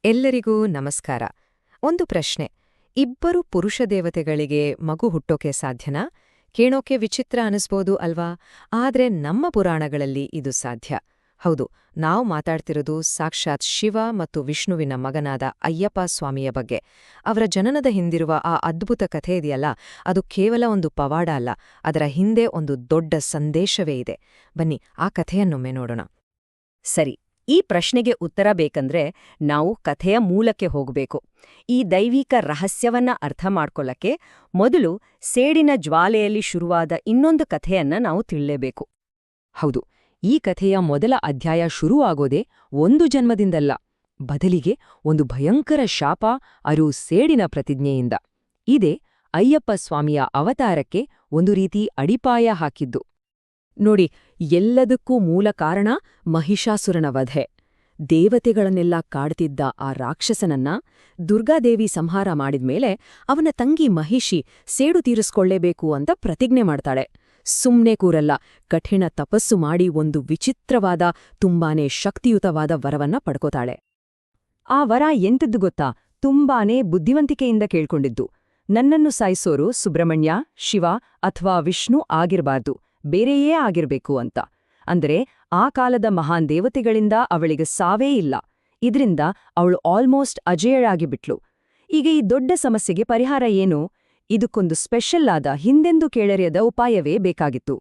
ಎಲ್ಲರಿಗೂ ನಮಸ್ಕಾರ. ಒಂದು ಪ್ರಶ್ನೆ. ಇಬ್ಬರು ಪುರುಷ ದೇವತೆಗಳಿಗೆ ಮಗು ಹುಟ್ಟೋಕೆ ಸಾಧ್ಯನಾ? ಕೇಳೋಕೆ ವಿಚಿತ್ರ ಅನಿಸ್ಬೋದು ಅಲ್ವಾ? ಆದ್ರೆ ನಮ್ಮ ಪುರಾಣಗಳಲ್ಲಿ ಇದು ಸಾಧ್ಯ. ಹೌದು, ನಾವು ಮಾತಾಡ್ತಿರೋದು ಸಾಕ್ಷಾತ್ ಶಿವ ಮತ್ತು ವಿಷ್ಣುವಿನ ಮಗನಾದ ಅಯ್ಯಪ್ಪ ಸ್ವಾಮಿಯ ಬಗ್ಗೆ. ಅವರ ಜನನದ ಹಿಂದಿರುವ ಆ ಅದ್ಭುತ ಕಥೆ ಇದೆಯಲ್ಲ, ಅದು ಕೇವಲ ಒಂದು ಪವಾಡ ಅಲ್ಲ, ಅದರ ಹಿಂದೆ ಒಂದು ದೊಡ್ಡ ಸಂದೇಶವೇ ಇದೆ. ಬನ್ನಿ ಆ ಕಥೆಯನ್ನೊಮ್ಮೆ ನೋಡೋಣ. ಸರಿ, ಈ ಪ್ರಶ್ನೆಗೆ ಉತ್ತರ ಬೇಕಂದ್ರೆ ನಾವು ಕಥೆಯ ಮೂಲಕ್ಕೆ ಹೋಗಬೇಕು. ಈ ದೈವಿಕ ರಹಸ್ಯವನ್ನ ಅರ್ಥ ಮಾಡ್ಕೊಳ್ಳಕ್ಕೆ ಮೊದಲು ಸೇಡಿನ ಜ್ವಾಲೆಯಲ್ಲಿ ಶುರುವಾದ ಇನ್ನೊಂದು ಕಥೆಯನ್ನ ನಾವು ತಿಳಿಯಬೇಕು. ಹೌದು, ಈ ಕಥೆಯ ಮೊದಲ ಅಧ್ಯಾಯ ಶುರುವಾಗೋದೇ ಒಂದು ಜನ್ಮದಿಂದಲ್ಲ, ಬದಲಿಗೆ ಒಂದು ಭಯಂಕರ ಶಾಪ, ಅದು ಸೇಡಿನ ಪ್ರತಿಜ್ಞೆಯಿಂದ. ಇದೇ ಅಯ್ಯಪ್ಪ ಸ್ವಾಮಿಯ ಅವತಾರಕ್ಕೆ ಒಂದು ರೀತಿ ಅಡಿಪಾಯ ಹಾಕಿದ್ದು. ನೋಡಿ, ಎಲ್ಲದಕ್ಕೂ ಮೂಲ ಕಾರಣ ಮಹಿಷಾಸುರನ ವಧೆ. ದೇವತೆಗಳನ್ನೆಲ್ಲ ಕಾಡ್ತಿದ್ದ ಆ ರಾಕ್ಷಸನನ್ನ ದುರ್ಗಾದೇವಿ ಸಂಹಾರ ಮಾಡಿದ್ಮೇಲೆ ಅವನ ತಂಗಿ ಮಹಿಷಿ ಸೇಡು ತೀರಿಸ್ಕೊಳ್ಳೇಬೇಕು ಅಂತ ಪ್ರತಿಜ್ಞೆ ಮಾಡ್ತಾಳೆ. ಸುಮ್ನೆ ಕೂರಲ್ಲ, ಕಠಿಣ ತಪಸ್ಸು ಮಾಡಿ ಒಂದು ವಿಚಿತ್ರವಾದ, ತುಂಬಾನೇ ಶಕ್ತಿಯುತವಾದ ವರವನ್ನ ಪಡ್ಕೋತಾಳೆ. ಆ ವರ ಎಂತದ್ದು ಗೊತ್ತಾ? ತುಂಬಾನೇ ಬುದ್ಧಿವಂತಿಕೆಯಿಂದ ಕೇಳ್ಕೊಂಡಿದ್ದು. ನನ್ನನ್ನು ಸಾಯಿಸೋರು ಸುಬ್ರಹ್ಮಣ್ಯ, ಶಿವ ಅಥವಾ ವಿಷ್ಣು ಆಗಿರಬಾರ್ದು, ಬೇರೆಯೇ ಆಗಿರ್ಬೇಕು ಅಂತ. ಅಂದ್ರೆ ಆ ಕಾಲದ ಮಹಾನ್ ದೇವತೆಗಳಿಂದ ಅವಳಿಗೆ ಸಾವೇ ಇಲ್ಲ. ಇದ್ರಿಂದ ಅವಳು ಆಲ್ಮೋಸ್ಟ್ ಅಜೇಯಳಾಗಿಬಿಟ್ಲು. ಈಗ ಈ ದೊಡ್ಡ ಸಮಸ್ಯೆಗೆ ಪರಿಹಾರ ಏನು? ಇದಕ್ಕೊಂದು ಸ್ಪೆಷಲ್ ಆದ, ಹಿಂದೆಂದೂ ಕೇಳರಿಯದ ಉಪಾಯವೇ ಬೇಕಾಗಿತ್ತು.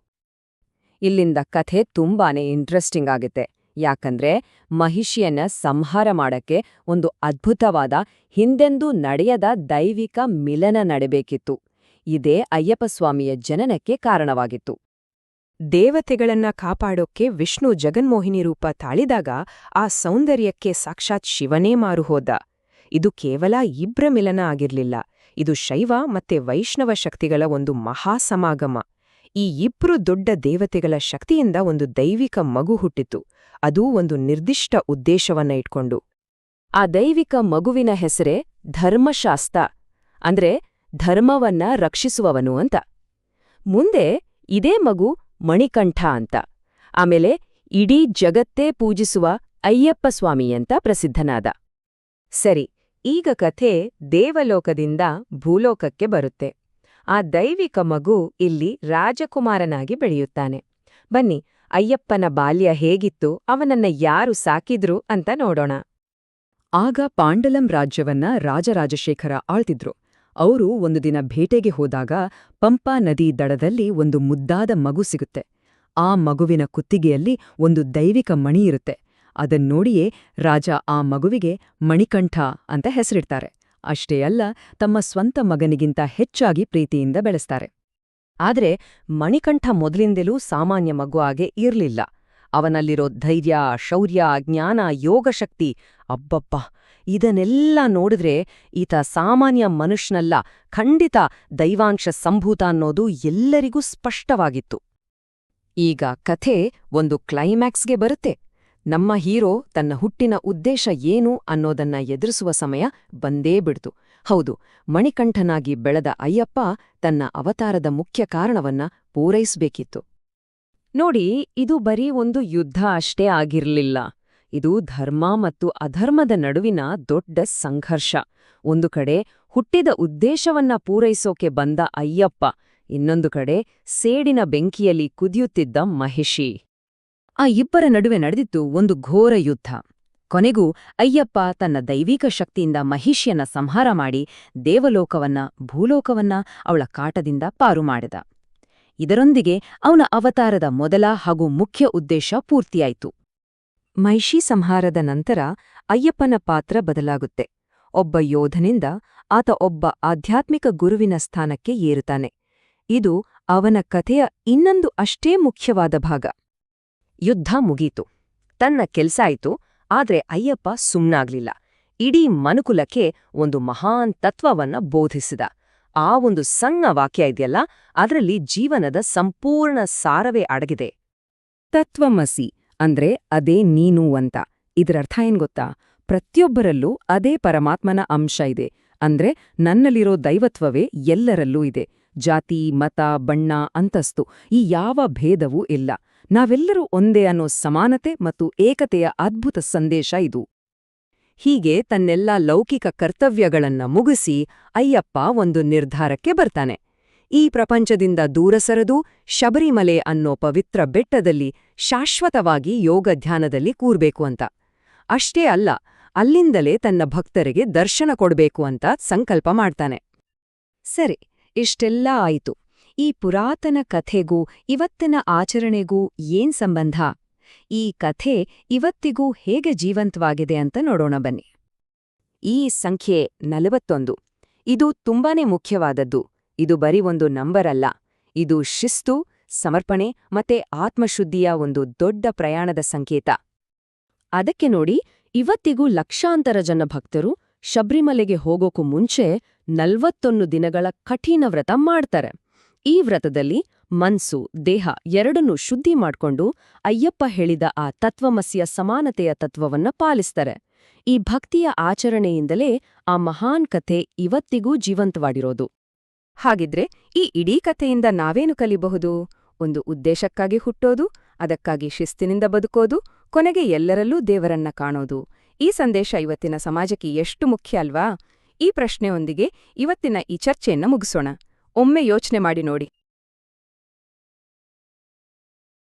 ಇಲ್ಲಿಂದ ಕಥೆ ತುಂಬಾನೇ ಇಂಟ್ರೆಸ್ಟಿಂಗ್ ಆಗುತ್ತೆ. ಯಾಕಂದ್ರೆ ಮಹಿಷಿಯನ್ನ ಸಂಹಾರ ಮಾಡಕ್ಕೆ ಒಂದು ಅದ್ಭುತವಾದ, ಹಿಂದೆಂದೂ ನಡೆಯದ ದೈವಿಕ ಮಿಲನ ನಡೆಬೇಕಿತ್ತು. ಇದೇ ಅಯ್ಯಪ್ಪಸ್ವಾಮಿಯ ಜನನಕ್ಕೆ ಕಾರಣವಾಗಿತ್ತು. ದೇವತೆಗಳನ್ನ ಕಾಪಾಡೋಕ್ಕೆ ವಿಷ್ಣು ಜಗನ್ಮೋಹಿನಿ ರೂಪ ತಾಳಿದಾಗ ಆ ಸೌಂದರ್ಯಕ್ಕೆ ಸಾಕ್ಷಾತ್ ಶಿವನೇ ಮಾರುಹೋದ. ಇದು ಕೇವಲ ಇಬ್ರ ಮಿಲನ ಆಗಿರ್ಲಿಲ್ಲ, ಇದು ಶೈವ ಮತ್ತೆ ವೈಷ್ಣವ ಶಕ್ತಿಗಳ ಒಂದು ಮಹಾಸಮಾಗಮ. ಈ ಇಬ್ರು ದೊಡ್ಡ ದೇವತೆಗಳ ಶಕ್ತಿಯಿಂದ ಒಂದು ದೈವಿಕ ಮಗು ಹುಟ್ಟಿತು, ಅದೂ ಒಂದು ನಿರ್ದಿಷ್ಟ ಉದ್ದೇಶವನ್ನ ಇಟ್ಕೊಂಡು. ಆ ದೈವಿಕ ಮಗುವಿನ ಹೆಸರೇ ಧರ್ಮಶಾಸ್ತ್ರ, ಅಂದ್ರೆ ಧರ್ಮವನ್ನ ರಕ್ಷಿಸುವವನು ಅಂತ. ಮುಂದೆ ಇದೇ ಮಗು ಮಣಿಕಂಠ ಅಂತ, ಆಮೇಲೆ ಇಡೀ ಜಗತ್ತೇ ಪೂಜಿಸುವ ಅಯ್ಯಪ್ಪ ಸ್ವಾಮಿ ಅಂತ ಪ್ರಸಿದ್ಧನಾದ. ಸರಿ, ಈಗ ಕಥೆ ದೇವಲೋಕದಿಂದ ಭೂಲೋಕಕ್ಕೆ ಬರುತ್ತೆ. ಆ ದೈವಿಕ ಮಗು ಇಲ್ಲಿ ರಾಜಕುಮಾರನಾಗಿ ಬೆಳೆಯುತ್ತಾನೆ. ಬನ್ನಿ, ಅಯ್ಯಪ್ಪನ ಬಾಲ್ಯ ಹೇಗಿತ್ತು, ಅವನನ್ನ ಯಾರು ಸಾಕಿದ್ರು ಅಂತ ನೋಡೋಣ. ಆಗ ಪಾಂಡಲಂ ರಾಜ್ಯವನ್ನ ರಾಜರಾಜಶೇಖರ ಆಳ್ತಿದ್ರು. ಅವರು ಒಂದು ದಿನ ಬೇಟೆಗೆ ಹೋದಾಗ ಪಂಪಾ ನದಿ ದಡದಲ್ಲಿ ಒಂದು ಮುದ್ದಾದ ಮಗು ಸಿಗುತ್ತೆ. ಆ ಮಗುವಿನ ಕುತ್ತಿಗೆಯಲ್ಲಿ ಒಂದು ದೈವಿಕ ಮಣಿಯಿರುತ್ತೆ. ಅದನ್ನೋಡಿಯೇ ರಾಜ ಆ ಮಗುವಿಗೆ ಮಣಿಕಂಠ ಅಂತ ಹೆಸರಿಡ್ತಾರೆ. ಅಷ್ಟೇ ಅಲ್ಲ, ತಮ್ಮ ಸ್ವಂತ ಮಗನಿಗಿಂತ ಹೆಚ್ಚಾಗಿ ಪ್ರೀತಿಯಿಂದ ಬೆಳೆಸ್ತಾರೆ. ಆದ್ರೆ ಮಣಿಕಂಠ ಮೊದಲಿಂದಲೂ ಸಾಮಾನ್ಯ ಮಗು ಹಾಗೆ ಇರ್ಲಿಲ್ಲ. ಅವನಲ್ಲಿರೋ ಧೈರ್ಯ, ಶೌರ್ಯ, ಜ್ಞಾನ, ಯೋಗಶಕ್ತಿ, ಅಬ್ಬಬ್ಬ, ಇದನ್ನೆಲ್ಲ ನೋಡಿದ್ರೆ ಈತ ಸಾಮಾನ್ಯ ಮನುಷ್ಯನಲ್ಲ, ಖಂಡಿತ ದೈವಾಂಶ ಸಂಭೂತ ಅನ್ನೋದು ಎಲ್ಲರಿಗೂ ಸ್ಪಷ್ಟವಾಗಿತ್ತು. ಈಗ ಕಥೆ ಒಂದು ಕ್ಲೈಮ್ಯಾಕ್ಸ್ಗೆ ಬರುತ್ತೆ. ನಮ್ಮ ಹೀರೋ ತನ್ನ ಹುಟ್ಟಿನ ಉದ್ದೇಶ ಏನು ಅನ್ನೋದನ್ನ ಎದುರಿಸುವ ಸಮಯ ಬಂದೇ ಬಿಡ್ತು. ಹೌದು, ಮಣಿಕಂಠನಾಗಿ ಬೆಳೆದ ಅಯ್ಯಪ್ಪ ತನ್ನ ಅವತಾರದ ಮುಖ್ಯ ಕಾರಣವನ್ನ ಪೂರೈಸಬೇಕಿತ್ತು. ನೋಡಿ, ಇದು ಬರೀ ಒಂದು ಯುದ್ಧ ಅಷ್ಟೇ ಆಗಿರ್ಲಿಲ್ಲ. ಇದು ಧರ್ಮ ಮತ್ತು ಅಧರ್ಮದ ನಡುವಿನ ದೊಡ್ಡ ಸಂಘರ್ಷ. ಒಂದು ಕಡೆ ಹುಟ್ಟಿದ ಉದ್ದೇಶವನ್ನ ಪೂರೈಸೋಕೆ ಬಂದ ಅಯ್ಯಪ್ಪ, ಇನ್ನೊಂದು ಕಡೆ ಸೇಡಿನ ಬೆಂಕಿಯಲ್ಲಿ ಕುದಿಯುತ್ತಿದ್ದ ಮಹಿಷಿ. ಆ ಇಬ್ಬರ ನಡುವೆ ನಡೆದಿತ್ತು ಒಂದು ಘೋರ ಯುದ್ಧ. ಕೊನೆಗೂ ಅಯ್ಯಪ್ಪ ತನ್ನ ದೈವಿಕ ಶಕ್ತಿಯಿಂದ ಮಹಿಷಿಯನ್ನ ಸಂಹಾರ ಮಾಡಿ ದೇವಲೋಕವನ್ನ, ಭೂಲೋಕವನ್ನ ಅವಳ ಕಾಟದಿಂದ ಪಾರು ಮಾಡಿದ. ಇದರೊಂದಿಗೆ ಅವನ ಅವತಾರದ ಮೊದಲ ಹಾಗೂ ಮುಖ್ಯ ಉದ್ದೇಶ ಪೂರ್ತಿಯಾಯಿತು. ಮಹಿಷಿ ಸಂಹಾರದ ನಂತರ ಅಯ್ಯಪ್ಪನ ಪಾತ್ರ ಬದಲಾಗುತ್ತೆ. ಒಬ್ಬ ಯೋಧನಿಂದ ಆತ ಒಬ್ಬ ಆಧ್ಯಾತ್ಮಿಕ ಗುರುವಿನ ಸ್ಥಾನಕ್ಕೆ ಏರುತ್ತಾನೆ. ಇದು ಅವನ ಕಥೆಯ ಇನ್ನೊಂದು ಅಷ್ಟೇ ಮುಖ್ಯವಾದ ಭಾಗ. ಯುದ್ಧ ಮುಗೀತು, ತನ್ನ ಕೆಲ್ಸ ಆಯ್ತು. ಆದ್ರೆ ಅಯ್ಯಪ್ಪ ಸುಮ್ನಾಗ್ಲಿಲ್ಲ. ಇಡೀ ಮನುಕುಲಕ್ಕೆ ಒಂದು ಮಹಾನ್ ತತ್ವವನ್ನ ಬೋಧಿಸಿದ. ಆ ಒಂದು ಸಣ್ಣ ವಾಕ್ಯ ಇದೆಯಲ್ಲ, ಅದರಲ್ಲಿ ಜೀವನದ ಸಂಪೂರ್ಣ ಸಾರವೇ ಅಡಗಿದೆ. ತತ್ವಮಸಿ ಅಂದ್ರೆ ಅದೇ ನೀನು ಅಂತ. ಇದರರ್ಥ ಏನ್ ಗೊತ್ತಾ? ಪ್ರತಿಯೊಬ್ಬರಲ್ಲೂ ಅದೇ ಪರಮಾತ್ಮನ ಅಂಶ ಇದೆ. ಅಂದ್ರೆ ನನ್ನಲ್ಲಿರೋ ದೈವತ್ವವೇ ಎಲ್ಲರಲ್ಲೂ ಇದೆ. ಜಾತಿ, ಮತ, ಬಣ್ಣ, ಅಂತಸ್ತು ಈ ಯಾವ ಭೇದವೂ ಇಲ್ಲ. ನಾವೆಲ್ಲರೂ ಒಂದೇ ಅನ್ನೋ ಸಮಾನತೆ ಮತ್ತು ಏಕತೆಯ ಅದ್ಭುತ ಸಂದೇಶ ಇದು. ಹೀಗೆ ತನ್ನೆಲ್ಲ ಲೌಕಿಕ ಕರ್ತವ್ಯಗಳನ್ನ ಮುಗಿಸಿ ಅಯ್ಯಪ್ಪ ಒಂದು ನಿರ್ಧಾರಕ್ಕೆ ಬರ್ತಾನೆ. ಈ ಪ್ರಪಂಚದಿಂದ ದೂರ ಸರಿದು ಶಬರಿಮಲೆ ಅನ್ನೋ ಪವಿತ್ರ ಬೆಟ್ಟದಲ್ಲಿ ಶಾಶ್ವತವಾಗಿ ಯೋಗ ಧ್ಯಾನದಲ್ಲಿ ಕೂರ್ಬೇಕು ಅಂತ. ಅಷ್ಟೇ ಅಲ್ಲ, ಅಲ್ಲಿಂದಲೇ ತನ್ನ ಭಕ್ತರಿಗೆ ದರ್ಶನ ಕೊಡ್ಬೇಕು ಅಂತ ಸಂಕಲ್ಪ ಮಾಡ್ತಾನೆ. ಸರಿ, ಇಷ್ಟೆಲ್ಲ ಆಯಿತು. ಈ ಪುರಾತನ ಕಥೆಗೂ ಇವತ್ತಿನ ಆಚರಣೆಗೂ ಏನ್ ಸಂಬಂಧ? ಈ ಕಥೆ ಇವತ್ತಿಗೂ ಹೇಗೆ ಜೀವಂತವಾಗಿದೆ ಅಂತ ನೋಡೋಣ ಬನ್ನಿ. ಈ ಸಂಖ್ಯೆ 41 ಇದು ತುಂಬಾನೇ ಮುಖ್ಯವಾದದ್ದು. ಇದು ಬರೀ ಒಂದು ನಂಬರ್ ಅಲ್ಲ, ಇದು ಶಿಸ್ತು, ಸಮರ್ಪಣೆ ಮತ್ತೆ ಆತ್ಮಶುದ್ಧಿಯ ಒಂದು ದೊಡ್ಡ ಪ್ರಯಾಣದ ಸಂಕೇತ. ಅದಕ್ಕೆ ನೋಡಿ, ಇವತ್ತಿಗೂ ಲಕ್ಷಾಂತರ ಜನ ಭಕ್ತರು ಶಬರಿಮಲೆಗೆ ಹೋಗೋಕು ಮುಂಚೆ 41 ದಿನಗಳ ಕಠಿಣ ವ್ರತ ಮಾಡ್ತಾರೆ. ಈ ವ್ರತದಲ್ಲಿ ಮನ್ಸು, ದೇಹ ಎರಡನ್ನೂ ಶುದ್ಧಿ ಮಾಡ್ಕೊಂಡು ಅಯ್ಯಪ್ಪ ಹೇಳಿದ ಆ ತತ್ವಮಸಿಯ ಸಮಾನತೆಯ ತತ್ವವನ್ನ ಪಾಲಿಸ್ತಾರೆ. ಈ ಭಕ್ತಿಯ ಆಚರಣೆಯಿಂದಲೇ ಆ ಮಹಾನ್ ಕಥೆ ಇವತ್ತಿಗೂ ಜೀವಂತವಾಗಿರೋದು. ಹಾಗಿದ್ರೆ ಈ ಇಡೀ ಕಥೆಯಿಂದ ನಾವೇನು ಕಲಿಬಹುದು? ಒಂದು ಉದ್ದೇಶಕ್ಕಾಗಿ ಹುಟ್ಟೋದು, ಅದಕ್ಕಾಗಿ ಶಿಸ್ತಿನಿಂದ ಬದುಕೋದು, ಕೊನೆಗೆ ಎಲ್ಲರಲ್ಲೂ ದೇವರನ್ನ ಕಾಣೋದು. ಈ ಸಂದೇಶ ಇವತ್ತಿನ ಸಮಾಜಕ್ಕೆ ಎಷ್ಟು ಮುಖ್ಯ ಅಲ್ವಾ? ಈ ಪ್ರಶ್ನೆಯೊಂದಿಗೆ ಇವತ್ತಿನ ಈ ಚರ್ಚೆಯನ್ನ ಮುಗಿಸೋಣ. ಒಮ್ಮೆ ಯೋಚನೆ ಮಾಡಿ ನೋಡಿ.